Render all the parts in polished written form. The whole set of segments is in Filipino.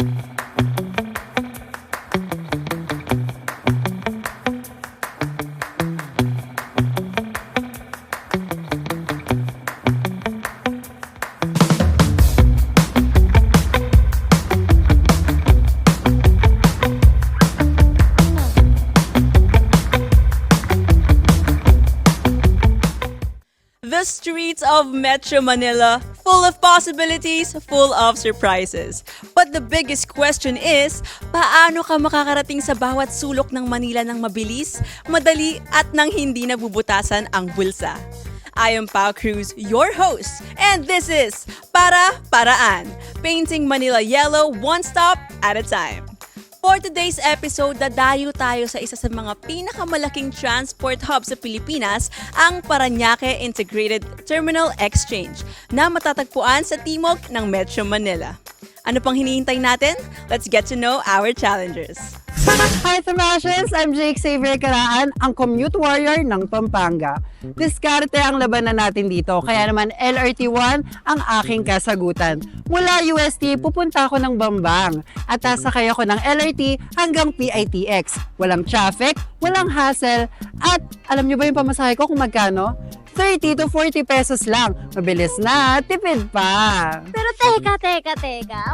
The streets of Metro Manila, full of possibilities, full of surprises. But the biggest question is, paano ka makakarating sa bawat sulok ng Manila ng mabilis, madali at nang hindi nabubutasan ang bulsa? I am Pao Cruz, your host, and this is Para Paraan, painting Manila yellow one stop at a time. For today's episode, dadayo tayo sa isa sa mga pinakamalaking transport hub sa Pilipinas, ang Parañaque Integrated Terminal Exchange, na matatagpuan sa timog ng Metro Manila. Ano pang hinihintay natin? Let's get to know our challengers. Hi Thamashes! I'm Jake Xavier Caraan, ang commute warrior ng Pampanga. Diskarte ang labanan natin dito, kaya naman LRT1 ang aking kasagutan. Mula UST, pupunta ako ng Bambang at sasakay ako ng LRT hanggang PITX. Walang traffic, walang hassle, at alam nyo ba yung pamasahe ko kung magkano? 30 to 40 pesos lang. Mabilis na, tipid pa. Pero teka.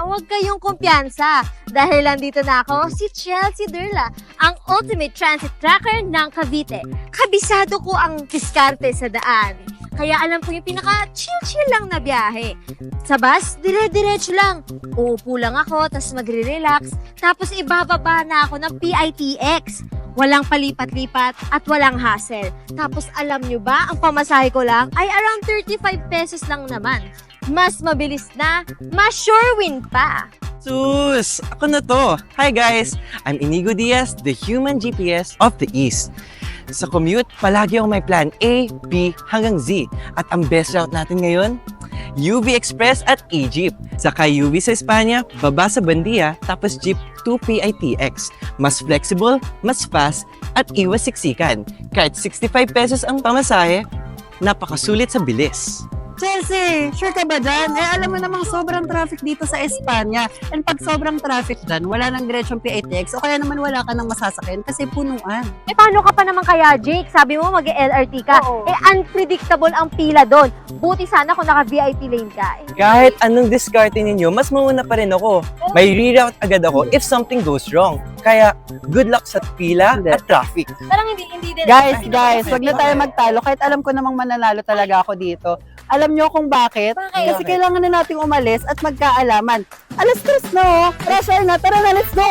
Huwag kayong kumpiyansa. Dahil nandito na ako, si Chelsea Durla, ang ultimate transit tracker ng Cavite. Kabisado ko ang diskarte sa daan. Kaya alam ko yung pinaka-chill lang na biyahe. Sa bus, dire-diretso lang. Uupo lang ako, tapos magre-relax. Tapos ibababa na ako ng PITX. Walang palipat-lipat at walang hassle. Tapos alam nyo ba, ang pamasahe ko lang ay around 35 pesos lang naman. Mas mabilis na, mas sure win pa. Sus! Ako na to! Hi guys! I'm Inigo Diaz, the human GPS of the East. Sa commute, palagi akong may plan A, B, hanggang Z. At ang best route natin ngayon, UV Express at E-Jeep. Saka UV sa Espanya, baba sa Bandia, tapos Jeep to PITX. Mas flexible, mas fast, at iwas siksikan. Kahit 65 pesos ang pamasahe, napakasulit sa bilis. Chelsea, sure ka ba dyan? Alam mo namang sobrang traffic dito sa Espanya. And pag sobrang traffic dyan, wala nang diretsong PITX o kaya naman wala ka nang masasakyan kasi punuan. Paano ka pa naman kaya, Jake? Sabi mo mag-LRT ka. Oo. Unpredictable ang pila doon. Buti sana kung naka-VIP lane ka. Kahit anong diskarte ninyo, mas mauna pa rin ako. May reroute agad ako if something goes wrong. Kaya, good luck sa pila at traffic. Parang hindi din. Guys, wag na tayo magtalo kahit alam ko namang mananalo talaga ako dito. Alam nyo kung bakit? Bakit? Kasi kailangan na nating umalis at magkaalaman. Alas 3 na oh! Rush hour na, tara na, let's go!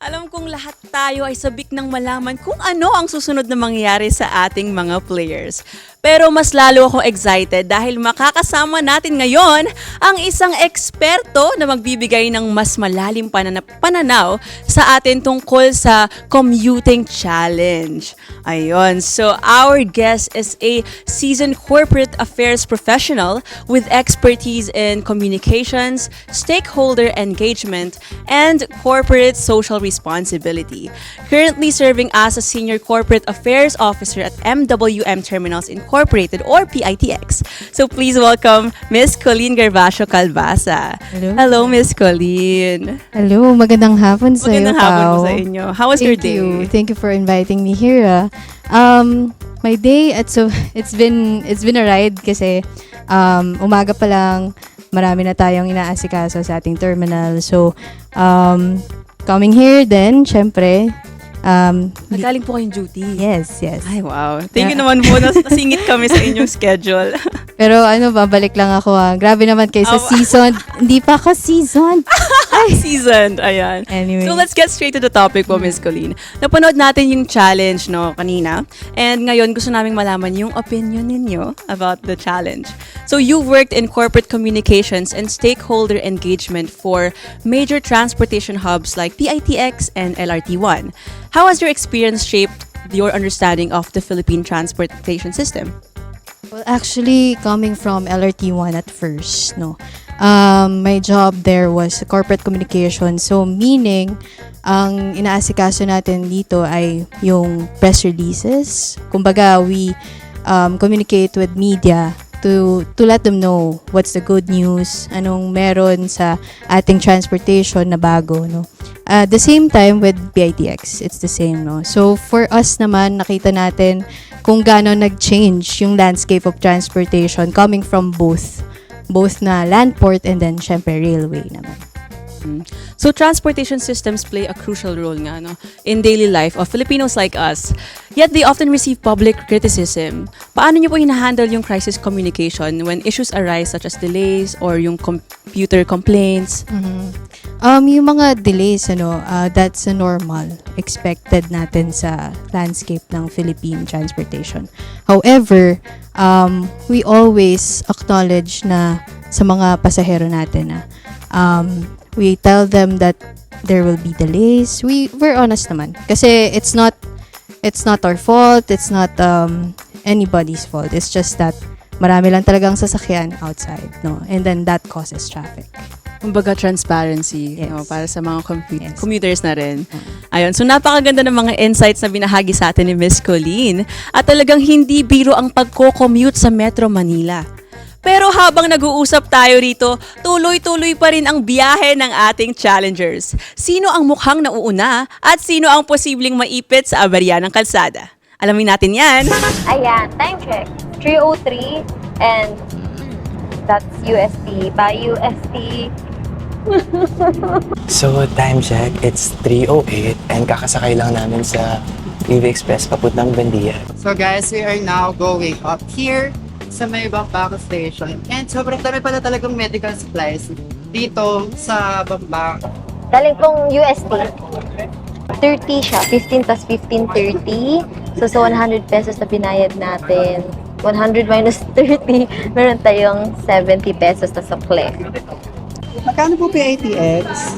Alam kong lahat tayo ay sabik ng malaman kung ano ang susunod na mangyayari sa ating mga players. Pero mas lalo akong excited dahil makakasama natin ngayon ang isang eksperto na magbibigay ng mas malalim pananaw sa atin tungkol sa commuting challenge. Ayun, so our guest is a seasoned corporate affairs professional with expertise in communications, stakeholder engagement, and corporate social responsibility. Currently serving as a senior corporate affairs officer at MWM Terminals Incorporated or PITX. So please welcome Miss Colleen Garbacio Calvasa. Hello, Miss Colleen. Hello, magandang hapon sa iyo, Magandang hapon po Pao. sa inyo. How was your day? Thank you for inviting me here. My day, it's been a ride kasi umaga pa lang marami na tayong inaasikaso sa ating terminal. So, coming here then, syempre, Nagaling po kayong duty. yes. Ay, wow. Thank you naman po. Nasingit kami sa inyong schedule. Pero babalik lang ako. Grabe naman kayo sa season. Hindi pa ako season. Seasoned. Ayan. Anyway. So let's get straight to the topic po, Miss Colleen. Napanood natin yung challenge, no, kanina. And ngayon, gusto naming malaman yung opinion ninyo about the challenge. So you've worked in corporate communications and stakeholder engagement for major transportation hubs like PITX and LRT1. How has your experience shaped your understanding of the Philippine transportation system? Well, actually, coming from LRT1 at first, no. My job there was corporate communication. So, meaning, ang inaasikaso natin dito ay yung press releases. Kumbaga, we communicate with media to let them know what's the good news, anong meron sa ating transportation na bago, no. The same time with PITX, it's the same, no. So for us naman, nakita natin kung gaano nag-change yung landscape of transportation coming from both na land port and then syempre railway naman. So transportation systems play a crucial role nga no, in daily life of Filipinos like us. Yet they often receive public criticism. Paano niyo po hinahandle yung crisis communication when issues arise such as delays or yung computer complaints? Yung mga delays, that's a normal, expected natin sa landscape ng Philippine transportation. However, we always acknowledge na sa mga pasahero natin na we tell them that there will be delays. We're honest naman. Kasi it's not our fault. It's not anybody's fault. It's just that marami lang talagang sasakyan outside, no? And then that causes traffic. Kumbaga transparency, Yes. no, para sa mga commuters na rin. Ayun, so napakaganda ng mga insights na binahagi sa atin ni Miss Colleen. At talagang hindi biro ang pagko-commute sa Metro Manila. Pero habang nag-uusap tayo rito, tuloy-tuloy pa rin ang biyahe ng ating challengers. Sino ang mukhang nauuna at sino ang posibleng maipit sa aberya ng kalsada? Alamin natin yan. Ayan, time check. 3:03 and that's UST. By UST, So, time check, it's 3:08 and kakasakay lang namin sa EV Express papuntang Bandia. So guys, we are now going up here sa may Bambang Station. And sobrang dami pala talagang medical supplies dito sa Bambang. galing pong UST. 30 siya. 15 plus 15, 30. So, sa 100 pesos na binayad natin, 100 minus 30, meron tayong 70 pesos na sukle. Magkano po PITX?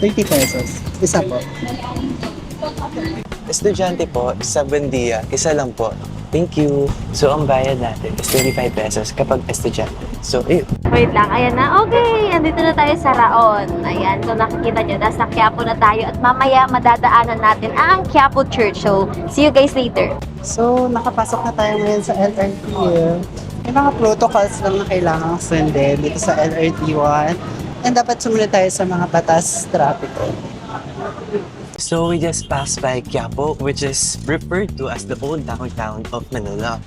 30 pesos. Isa po. Estudyante po, sa Bandia, isa lang po. Thank you. So, ang bayad natin is 25 pesos kapag estudyante. So, ayun. Wait lang, ayan na. Okay, andito na tayo sa Raon. Ayan, kung nakikita nyo, nasa Quiapo na tayo at mamaya madadaanan natin ang Quiapo Church. So, see you guys later. So, nakapasok na tayo ngayon sa LRT. May mga protocols lang na kailangang sundin dito sa LRT1. And dapat sumunod tayo sa mga batas trapiko. So, we just passed by Quiapo, which is referred to as the old downtown of Manila.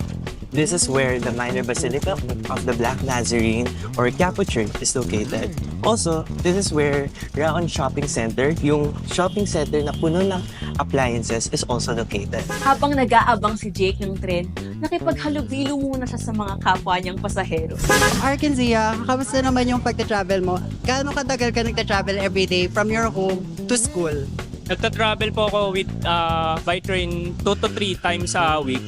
This is where the minor basilica of the Black Nazarene or Quiapo Church is located. Also, this is where Raon Shopping Center, yung shopping center na puno ng appliances, is also located. Habang nag-aabang si Jake ng tren, nakipaghalubilo muna siya sa mga kapwa niyang pasahero. Arkinzia, kamusta naman yung pagta-travel mo? Gaano katagal ka nagta-travel everyday from your home to school? Nagta-travel po ako with by train 2 to 3 times a week.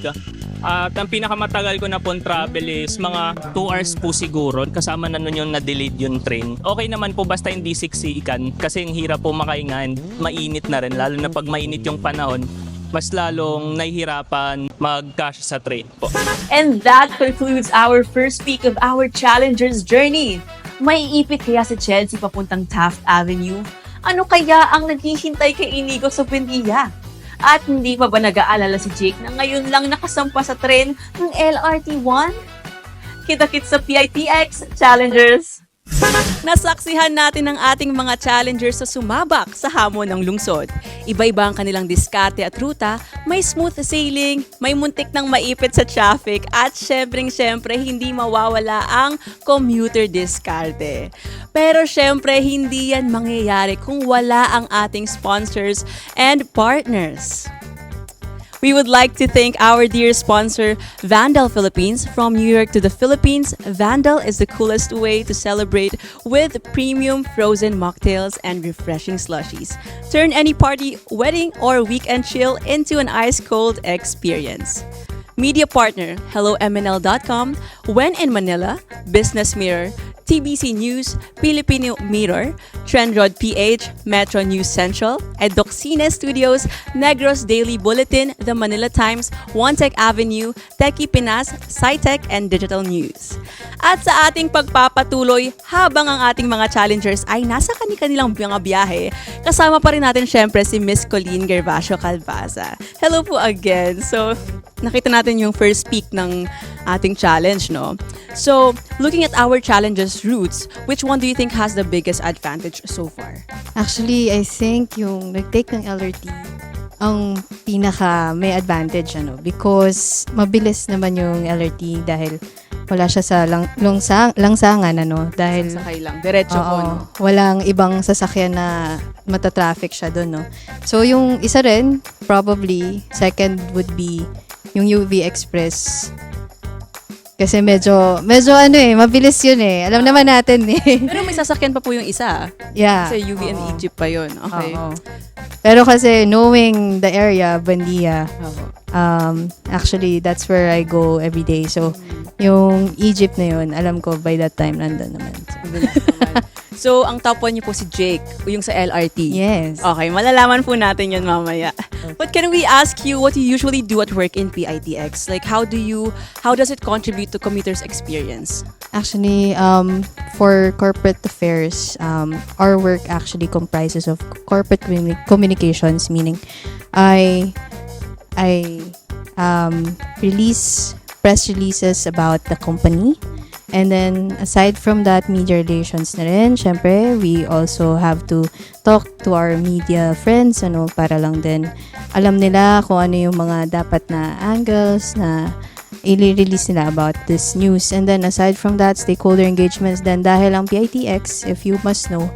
At ang pinakamatagal ko na pong travel is mga 2 hours po siguro. Kasama na nun yung na-delayed yung train. Okay naman po basta hindi siksikan kasi ang hirap po makahingan. Mainit na rin lalo na pag mainit yung panahon. Mas lalong nahihirapan mag-cash sa train po. And that concludes our first peek of our Challenger's journey. May ipit kaya si Chelsea papuntang Taft Avenue? Ano kaya ang naghihintay kay Inigo sa Buendia? At hindi pa ba nag-aalala si Jake na ngayon lang nakasampa sa tren ng LRT1? Kita-kits sa PITX Challengers! Nasaksihan natin ang ating mga challengers sa sumabak sa hamon ng lungsod. Iba-iba ang kanilang diskarte at ruta, may smooth sailing, may muntik ng maipit sa traffic, at syempre hindi mawawala ang commuter diskarte. Pero syempre hindi yan mangyayari kung wala ang ating sponsors and partners. We would like to thank our dear sponsor, Vandal Philippines. From New York to the Philippines, Vandal is the coolest way to celebrate with premium frozen mocktails and refreshing slushies. Turn any party, wedding, or weekend chill into an ice-cold experience. Media partner, HelloMNL.com, When in Manila, Business Mirror, TBC News, Filipino Mirror, Trendrod PH, Metro News Central, Edoxine Studios, Negros Daily Bulletin, The Manila Times, One Tech Avenue, Techie Pinas, SciTech, and Digital News. At sa ating pagpapatuloy, habang ang ating mga challengers ay nasa kanilang mga biyahe, kasama pa rin natin syempre si Miss Colleen Gervasio Calvaza. Hello po again. So, nakita natin yung first peek ng ating challenge, no? So, looking at our challenges routes, which one do you think has the biggest advantage so far? Actually, I think yung nag-take ng LRT ang pinaka may advantage because mabilis naman yung LRT dahil wala siya sa langsangan dahil Sakay lang, diretso po, no? walang ibang sasakyan na matatraffic siya doon, no? So, yung isa rin, probably, second would be yung UV Express. Kasi medyo mabilis yun eh. Alam naman natin eh. Pero may sasakyan pa po yung isa. Yeah. Kasi UV and Oo. Egypt pa yun. Okay. Oo. Pero kasi knowing the area, Bandia, Oo. actually, that's where I go every day. So, yung Egypt na yun, alam ko by that time, nandun naman. So, ang top one niyo po si Jake, yung sa LRT. Yes. Okay, malalaman po natin yun mamaya. But can we ask you what you usually do at work in PITX? Like, how does it contribute to commuters' experience? Actually, for corporate affairs, our work actually comprises of corporate communications, meaning I release press releases about the company. And then, aside from that, media relations na rin. Syempre, we also have to talk to our media friends, para lang din alam nila kung ano yung mga dapat na angles na i-release nila about this news. And then, aside from that, stakeholder engagements. Then, dahil ang PITX, if you must know,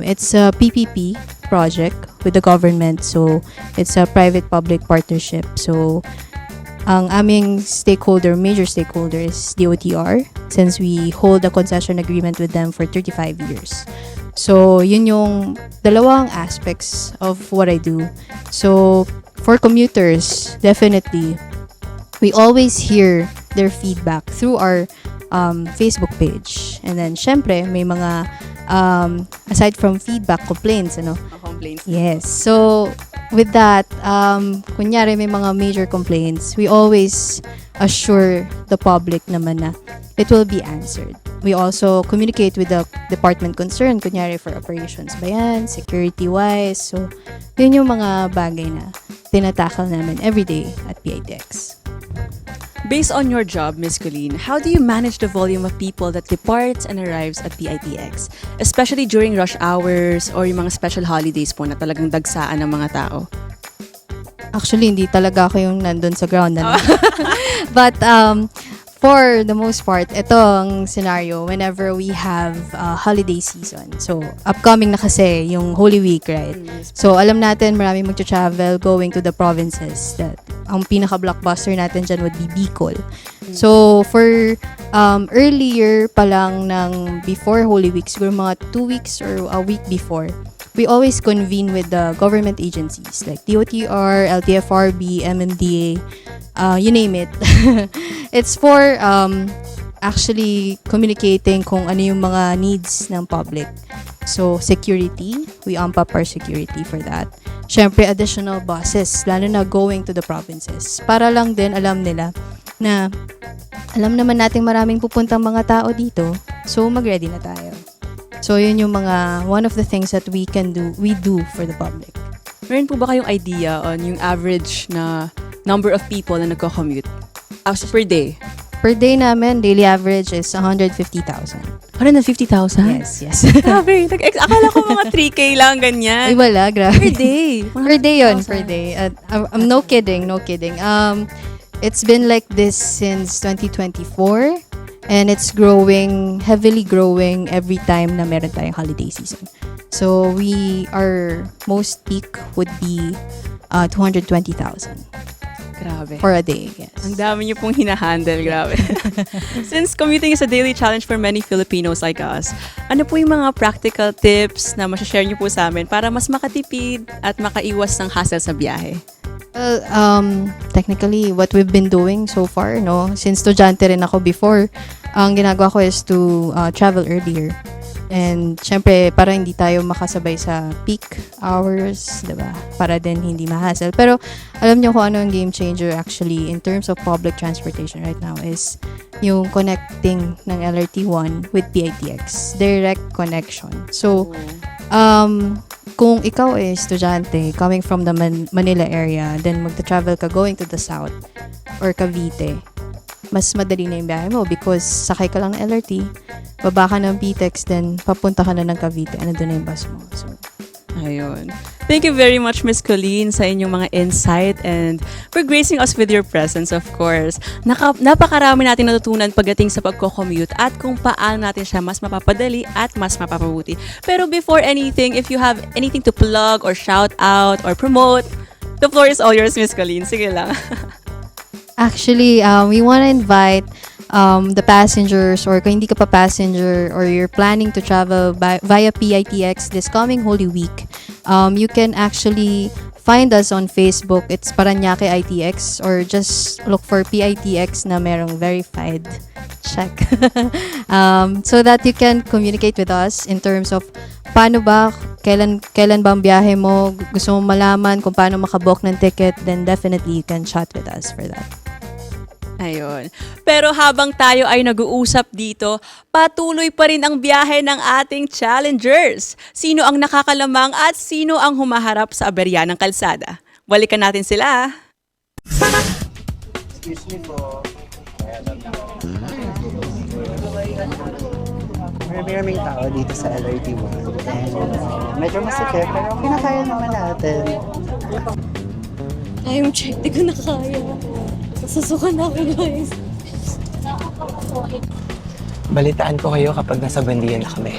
it's a PPP project with the government. So, it's a private-public partnership. So, ang aming major stakeholder is DOTR since we hold a concession agreement with them for 35 years. So, yun yung dalawang aspects of what I do. So, for commuters, definitely, we always hear their feedback through our Facebook page. And then, syempre, may mga, aside from feedback, complaints, Complaints. Yes. So, with that, kunyari may mga major complaints, we always assure the public naman na it will be answered. We also communicate with the department concerned, kunyari for operations ba yan, security-wise. So, yun yung mga bagay na tinatakal namin everyday at PITX. Based on your job, Ms. Colleen, how do you manage the volume of people that departs and arrives at PITX? Especially during rush hours or yung mga special holidays po na talagang dagsaan ng mga tao? Actually, hindi talaga ako yung nandun sa ground. But, for the most part, ito ang scenario whenever we have holiday season. So, upcoming na kasi yung Holy Week, right? So, alam natin maraming magta-travel going to the provinces. That ang pinaka-blockbuster natin dyan would be Bicol. So, for earlier pa lang ng before Holy Week, siguro mga 2 weeks or a week before, we always convene with the government agencies like DOTR, LTFRB, MMDA, you name it. It's for actually communicating kung ano yung mga needs ng public. So, security, we amp up our security for that. Syempre, additional buses, lalo na going to the provinces. Para lang din alam nila na alam naman nating maraming pupuntang mga tao dito, so mag-ready na tayo. So, yun yung one of the things that we do for the public. Meron po ba kayong idea on yung average na number of people na nagko-commute? Per day? Per day namin, daily average is 150,000. 150,000? Yes. Grabe. Akala ko mga 3K lang, ganyan. Ay, wala, grabe. Per day? Per day yun, per day. I'm no kidding. It's been like this since 2024 and it's heavily growing every time na meron tayong holiday season. So, our most peak would be 220,000 Grabe. for a day, yes. Ang dami niyo pong hinahandle, grabe. Since commuting is a daily challenge for many Filipinos like us, ano po yung mga practical tips na masashare niyo po sa amin para mas makatipid at makaiwas ng hassle sa biyahe? Well, technically, what we've been doing so far, since estudyante rin ako before, ang ginagawa ko is to travel earlier. And syempre, para hindi tayo makasabay sa peak hours, diba? Para din hindi ma-hassle. Pero alam niyo kung ano ang game changer actually in terms of public transportation right now is yung connecting ng LRT1 with PITX. Direct connection. So, kung ikaw ay estudyante coming from the Manila area, then magta-travel ka going to the south or Cavite, mas madali na yung biyahe mo because sakay ka lang ng LRT, baba ka ng PTEX, then papunta ka na ng Cavite, doon na yung bus mo. So, Ayun. Thank you very much, Miss Colleen, sa inyong mga insight and for gracing us with your presence, of course. Napakarami natin natutunan pagdating sa pagko-commute at kung paano natin siya mas mapapadali at mas mapapabuti. Pero before anything, if you have anything to plug or shout out or promote, the floor is all yours, Miss Colleen. Sige lang. actually, we want to invite the passengers, or kung hindi ka pa passenger or you're planning to travel via PITX this coming Holy Week, you can actually find us on Facebook. It's Parañaque ITX, or just look for PITX na merong verified check. So that you can communicate with us in terms of paano ba, kailan ba ang biyahe mo, gusto mo malaman kung paano makabook ng ticket, then definitely you can chat with us for that. Ayun. Pero habang tayo ay nag-uusap dito, patuloy pa rin ang biyahe ng ating challengers. Sino ang nakakalamang at sino ang humaharap sa aberya ng kalsada? Balikan natin sila. Excuse me po. Maraming tao dito sa LRT1. And medyo masikip, pero kinakaya naman natin. Time check, di ko na kaya. Nasusukan ako, guys. Balitaan ko kayo kapag nasa Bandiyan na kami.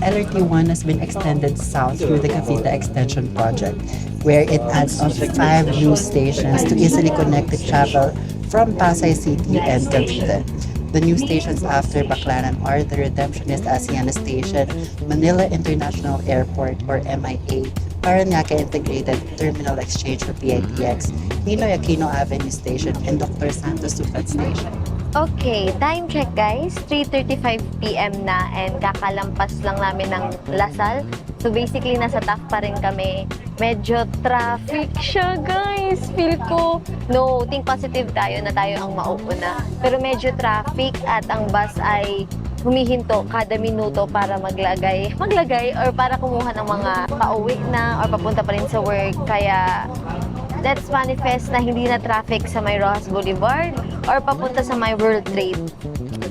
LRT1 has been extended south through the Cavite Extension Project, where it adds on 5 new stations to easily connect the travel from Pasay City and Cavite. The new stations after Baclaran are the Redemptionist Asiana Station, Manila International Airport or MIA, Parañaque Integrated Terminal Exchange for PITX, Ninoy Aquino Avenue Station, and Dr. Santos Sucat Station. Okay, time check guys. 3:35 PM na and kakalampas lang namin ng Lasal. So basically, nasa TAF pa rin kami. Medyo traffic siya guys. Feel ko, no, think positive tayo na tayo ang mauuna. Pero medyo traffic at ang bus ay humihinto kada minuto para maglagay or para kumuha ng mga pauwi na or papunta pa rin sa work. Kaya let's manifest na hindi na traffic sa may Rojas Boulevard or papunta sa may World Trade.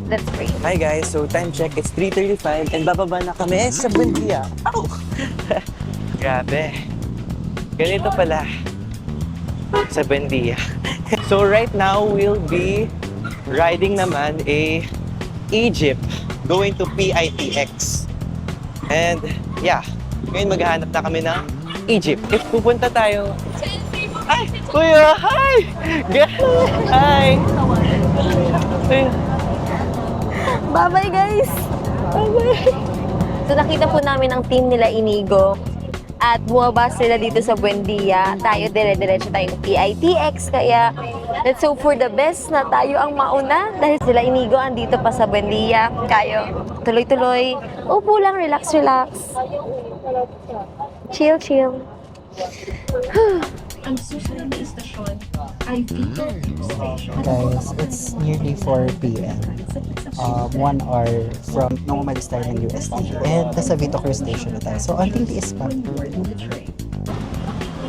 Let's pray. Hi guys, so time check, it's 3:35 and bababa na kami sa Buendia. Ow! Grabe. Ganito pala sa Buendia. So right now, we'll be riding naman a Egypt going to PITX. And yeah, ngayon maghahanap na kami ng Egypt. If pupunta tayo... Ay! Kuya! Hi! Hi! Bye-bye guys! Bye-bye! So nakita po namin ang team nila Inigo at bumaba sila dito sa Buendia. Tayo dire-diretso tayong PITX kaya let's hope for the best na tayo ang mauna dahil sila Inigo andito pa sa Buendia. Kayo, tuloy-tuloy. Upo lang, relax. Chill. Guys, it's nearly 4 p.m. 1 hour from nung umalis tayo ng UST. And nasa Vito Cruz Station na tayo. So, until tiis pa.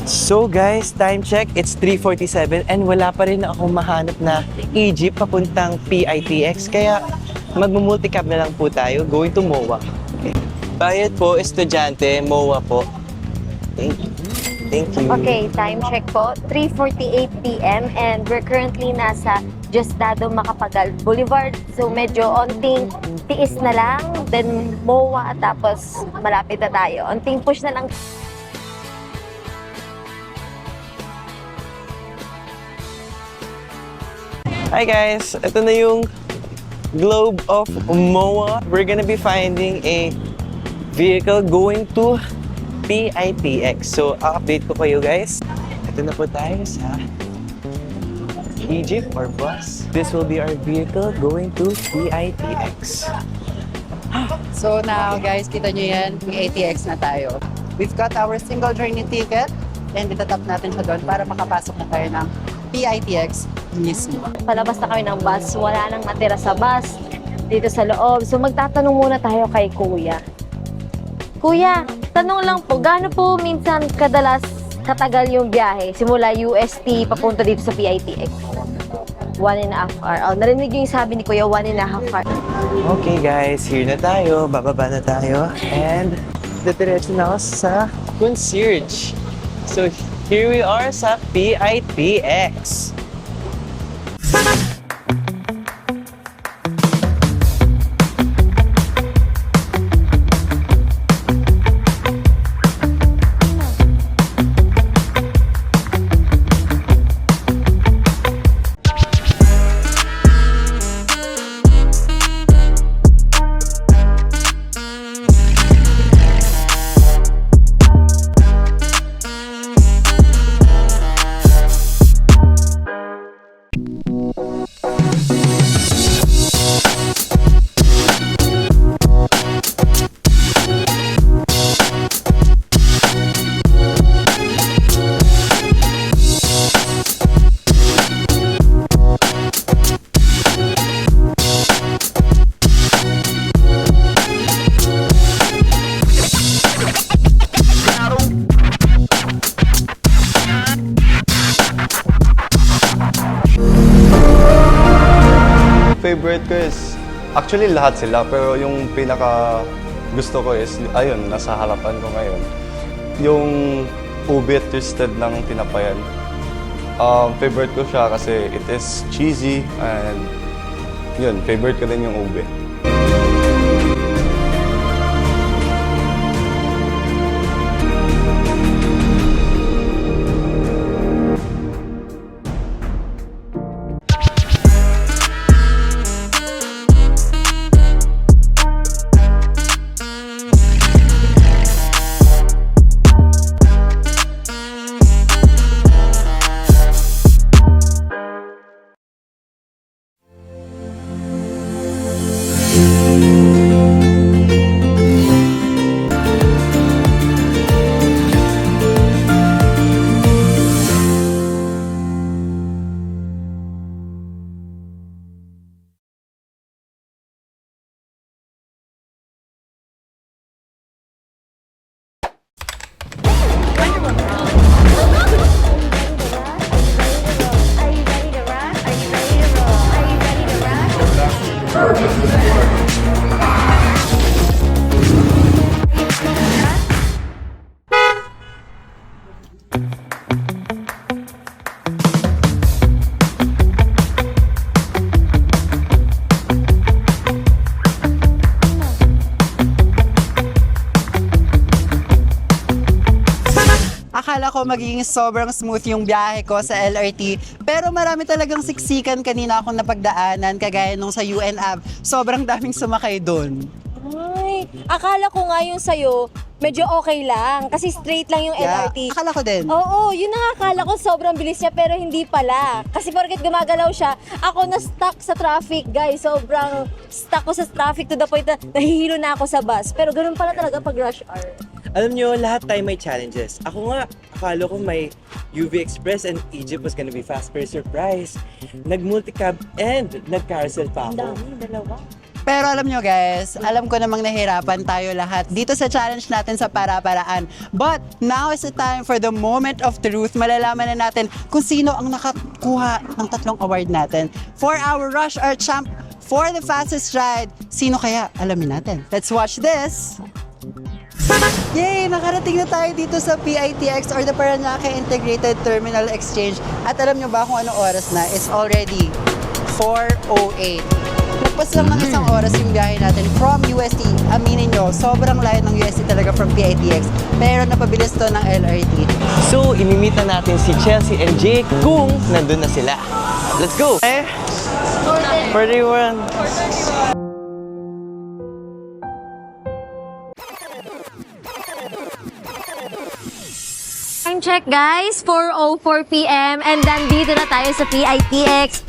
So guys, time check, it's 3:47 and wala pa rin akong mahanap na Egypt papuntang PITX. Kaya magmumulticab na lang po tayo, going to MOA. Okay. Bayad po, estudyante, MOA po. Thank you. Okay, time check po. 3:48 PM and we're currently nasa Diosdado Macapagal Boulevard. So medyo onting tiis na lang, then MOA tapos malapit na tayo. Onting push na lang. Hi guys, ito na yung globe of MOA. We're gonna be finding a vehicle going to PITX. So, update ko kayo guys. Ito na po tayo sa Egypt or bus. This will be our vehicle going to PITX. So now, guys, kita nyo yan, may ATX na tayo. We've got our single journey ticket and itatap natin siya doon para makapasok na tayo ng PITX mismo. Palabas na kami ng bus, wala nang natira sa bus dito sa loob. So magtatanong muna tayo kay Kuya. Kuya, tanong lang po, gaano po minsan katagal yung biyahe simula UST papunta dito sa PITX? 1.5 hour. Oh, narinig yung sabi ni Kuya, 1.5 hour. Okay guys, here na tayo. Bababa na tayo. And diretso na ako sa concierge. So here we are sa PITX. Favorite ko is, actually lahat sila, pero yung pinaka gusto ko is, ayun, nasa harapan ko ngayon. Yung ube twisted ng tinapayan. Favorite ko siya kasi it is cheesy and yun, favorite ko din yung ube. Akala ko magiging sobrang smooth yung biyahe ko sa LRT, pero marami talagang siksikan kanina akong napagdaanan, kagaya nung sa UNAV. Sobrang daming sumakay doon. Ay, akala ko nga yung sa'yo, medyo okay lang. Kasi straight lang yung LRT. Akala ko din. Oo, yun nakakala ko sobrang bilis niya pero hindi pala. Kasi porket gumagalaw siya, ako na-stuck sa traffic, guys. Sobrang stuck ko sa traffic to the point na nahihilo na ako sa bus. Pero ganun pala talaga pag rush hour. Alam nyo, lahat tayo may challenges. Ako nga, akala ko may UV Express and Egypt was gonna be fast, pero surprise. Nag-multicab and nag-carousel pa Ang ako. dami, dalawa. Pero alam nyo guys, alam ko namang nahirapan tayo lahat dito sa challenge natin sa para-paraan. But now is the time for the moment of truth. Malalaman na natin kung sino ang nakakuha ng 3 award natin. For our Rush Hour Champ, for the fastest ride, sino kaya? Alamin natin. Let's watch this! Yay! Nakarating na tayo dito sa PITX or the Parañaque Integrated Terminal Exchange. At alam nyo ba kung anong oras na? It's already 4:08. Nagpas lang ng isang oras yung biyahe natin from UST. Aminin nyo, sobrang layo ng UST talaga from PITX. Pero napabilis to ng LRT. So, imimit na natin si Chelsea and Jake kung nandun na sila. Let's go! 41. Time check guys, 4:04 PM and nandito na tayo sa PITX.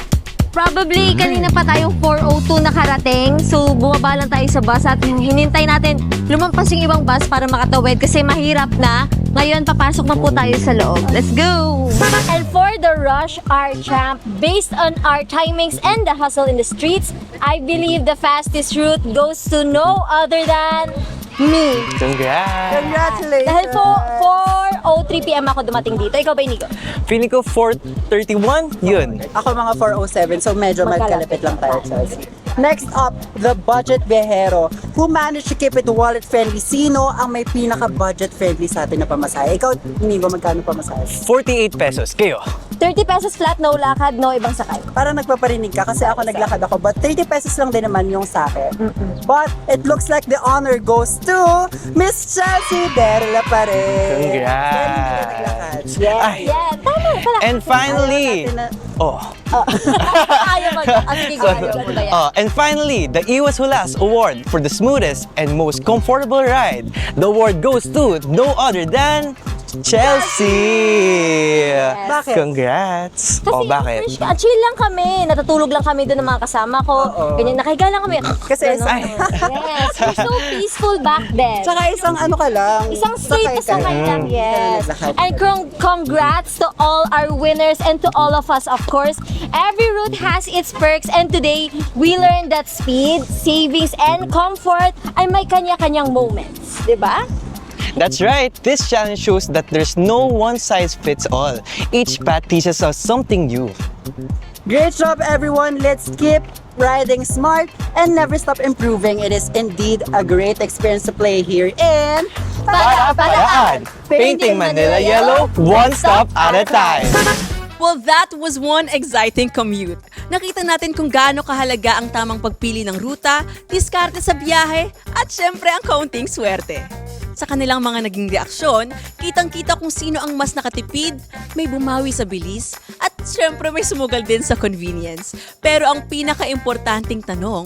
Probably kanina pa tayong 4:02 nakarating. So bumaba lang tayo sa bus at hinintay natin lumampas yung ibang bus para makatawid kasi mahirap na. Ngayon papasok na po tayo sa loob. Let's go! And for the Rush Hour Champ, based on our timings and the hustle in the streets, I believe the fastest route goes to no other than Me. Congrats! Congratulations! Dahil 4:03 p.m. ako dumating dito. Ikaw ba, Inigo? Feeling ko 4:31, yun. Ako mga 4:07, so medyo magkalapit lang tayo, Chelsea. Next up, the budget viajero who managed to keep it wallet-friendly. Sino ang may pinaka-budget-friendly sa atin na pamasahe? Ikaw, Inigo, magkano pamasahe? 48 pesos. Kayo? 30 pesos flat, no lakad, no ibang sakay. Parang nagpaparinig ka kasi ako naglakad ako, but 30 pesos lang din naman yung sa akin. But it looks like the honor goes to Miss Chelsea Derla pa rin. Congrats! Yeah. Ay, Yeah, tama pala. and finally, oh, Ayaw mag... Sige, go. Ano ba yan? and finally, the Iwas Hulas Award for the smoothest and most comfortable ride. The award goes to no other than Chelsea! Bakit? Congrats! Kasi bakit? chill lang kami. Natutulog lang kami doon ng mga kasama ko. Ganyan, nakahiga lang kami. Kasi Ganon. Ay. Yes, we're so peaceful back then. Tsaka isang ano ka lang. Isang straight na sakay lang, yes. Naglakad. And congrats to all our winners and to all of us, of course. Every route has its perks and today, we learned that speed, savings, and comfort ay may kanya-kanyang moments. Diba? That's right. This challenge shows that there's no one size fits all. Each path teaches us something new. Great job, everyone. Let's keep riding smart and never stop improving. It is indeed a great experience to play here in Para-paraan! Painting Manila Yellow, one stop at a time. Well, that was one exciting commute. Nakita natin kung gaano kahalaga ang tamang pagpili ng ruta, diskarte sa biyahe, at syempre ang kaunting swerte. Sa kanilang mga naging reaksyon, kitang-kita kung sino ang mas nakatipid, may bumawi sa bilis, at syempre may sumugal din sa convenience. Pero ang pinaka-importanting tanong,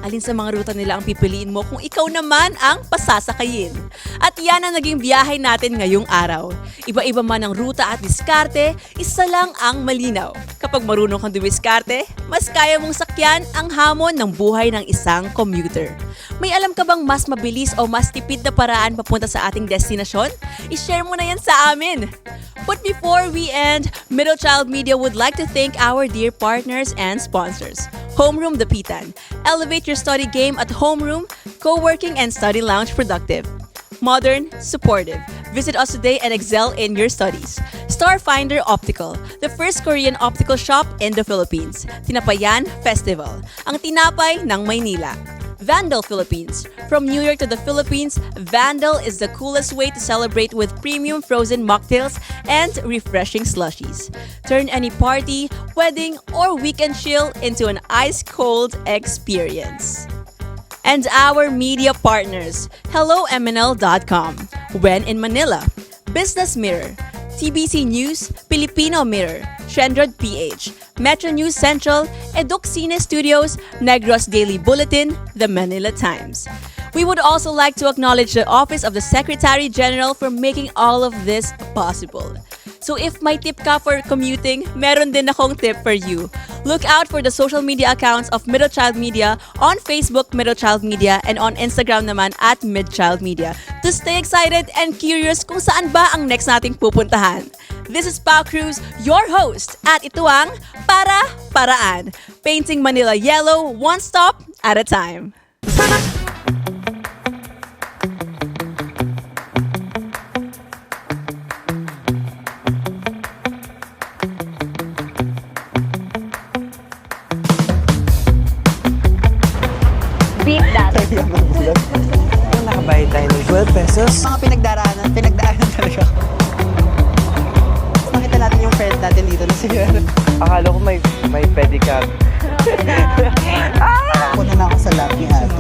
alin sa mga ruta nila ang pipiliin mo kung ikaw naman ang pasasakayin? At yan ang naging biyahe natin ngayong araw. Iba-iba man ang ruta at diskarte, isa lang ang malinaw. Kapag marunong kang dumiskarte, mas kaya mong sakyan ang hamon ng buhay ng isang commuter. May alam ka bang mas mabilis o mas tipid na paraan papunta sa ating destinasyon? I-share mo na yan sa amin! But before we end, Middle Child Media would like to thank our dear partners and sponsors. Homeroom Dapitan. Elevate your study game at Homeroom, Co-working and Study Lounge Productive. Modern, supportive. Visit us today and excel in your studies. Starfinder Optical, the first Korean optical shop in the Philippines. Tinapayan Festival, ang tinapay ng Maynila. Vandal Philippines. From New York to the Philippines, Vandal is the coolest way to celebrate with premium frozen mocktails and refreshing slushies. Turn any party, wedding, or weekend chill into an ice-cold experience. And our media partners, HelloMNL.com, When in Manila, Business Mirror, TBC News, Filipino Mirror, Shendrod PH, Metro News Central, Educine Studios, Negros Daily Bulletin, The Manila Times. We would also like to acknowledge the Office of the Secretary General for making all of this possible. So if may tip ka for commuting, meron din akong tip for you. Look out for the social media accounts of Middle Child Media on Facebook, Middle Child Media, and on Instagram naman at Midchild Media to stay excited and curious kung saan ba ang next nating pupuntahan. This is Pao Cruz, your host, at ito ang Para-Paraan, painting Manila yellow one stop at a time. Beat that. Kung nakabayad tayo ng 12 pesos, Mga pinagdaanan talaga. Nakita natin yung friend natin dito na siya. akala ko may pedicab. Punta na ako sa lab ni ate.